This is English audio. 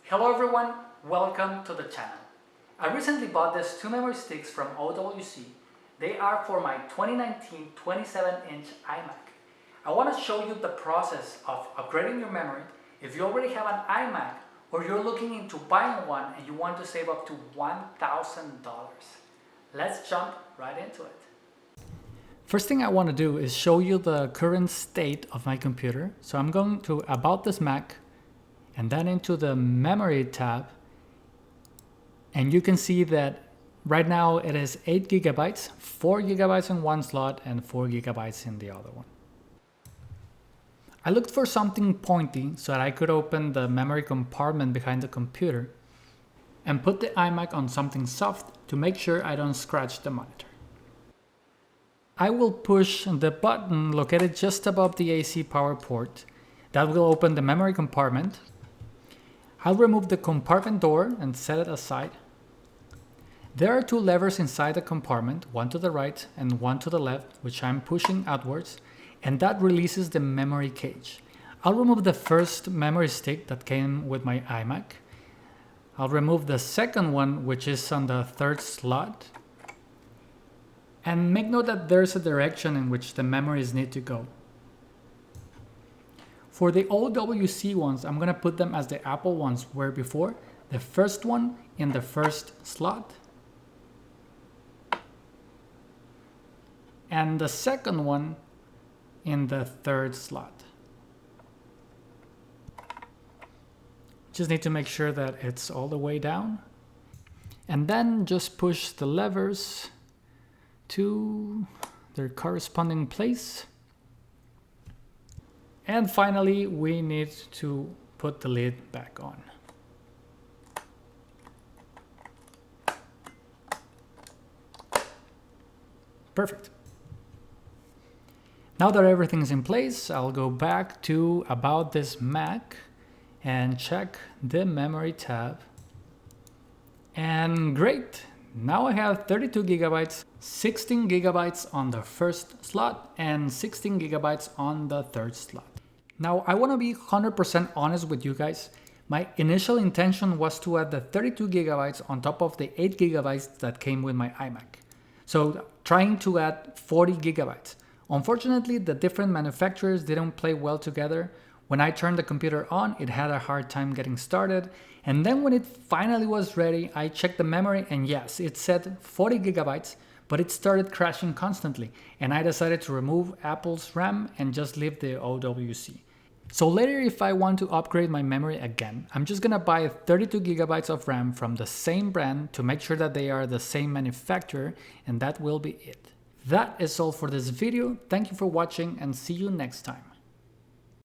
Hello everyone, welcome to the channel. I recently bought these two memory sticks from OWC. They are for my 2019 27-inch iMac. I want to show you the process of upgrading your memory if you already have an iMac or you're looking into buying one and you want to save up to $1,000. Let's jump right into it. First thing I want to do is show you the current state of my computer. So I'm going to About This Mac and then into the Memory tab. And you can see that right now it is 8 gigabytes, 4 gigabytes in one slot and 4 gigabytes in the other one. I looked for something pointy so that I could open the memory compartment behind the computer and put the iMac on something soft to make sure I don't scratch the monitor. I will push the button located just above the AC power port. That will open the memory compartment. I'll remove the compartment door and set it aside. There are two levers inside the compartment, one to the right and one to the left, which I'm pushing outwards, and that releases the memory cage. I'll remove the first memory stick that came with my iMac. I'll remove the second one, which is on the third slot. And make note that there's a direction in which the memories need to go. For the OWC ones, I'm going to put them as the Apple ones were before. The first one in the first slot. And the second one in the third slot. Just need to make sure that it's all the way down. And then just push the levers to their corresponding place. And finally, we need to put the lid back on. Perfect. Now that everything's in place, I'll go back to About This Mac and check the Memory tab. And great! Now I have 32 gigabytes, 16 gigabytes on the first slot and 16 gigabytes on the third slot. Now I want to be 100% honest with you guys. My initial intention was to add the 32 gigabytes on top of the 8 gigabytes that came with my iMac. So trying to add 40 gigabytes. Unfortunately, the different manufacturers didn't play well together. When I turned the computer on, it had a hard time getting started. And then when it finally was ready, I checked the memory and yes, it said 40 gigabytes, but it started crashing constantly. And I decided to remove Apple's RAM and just leave the OWC. So later, if I want to upgrade my memory again, I'm just gonna buy 32 gigabytes of RAM from the same brand to make sure that they are the same manufacturer, and that will be it. That is all for this video. Thank you for watching and see you next time.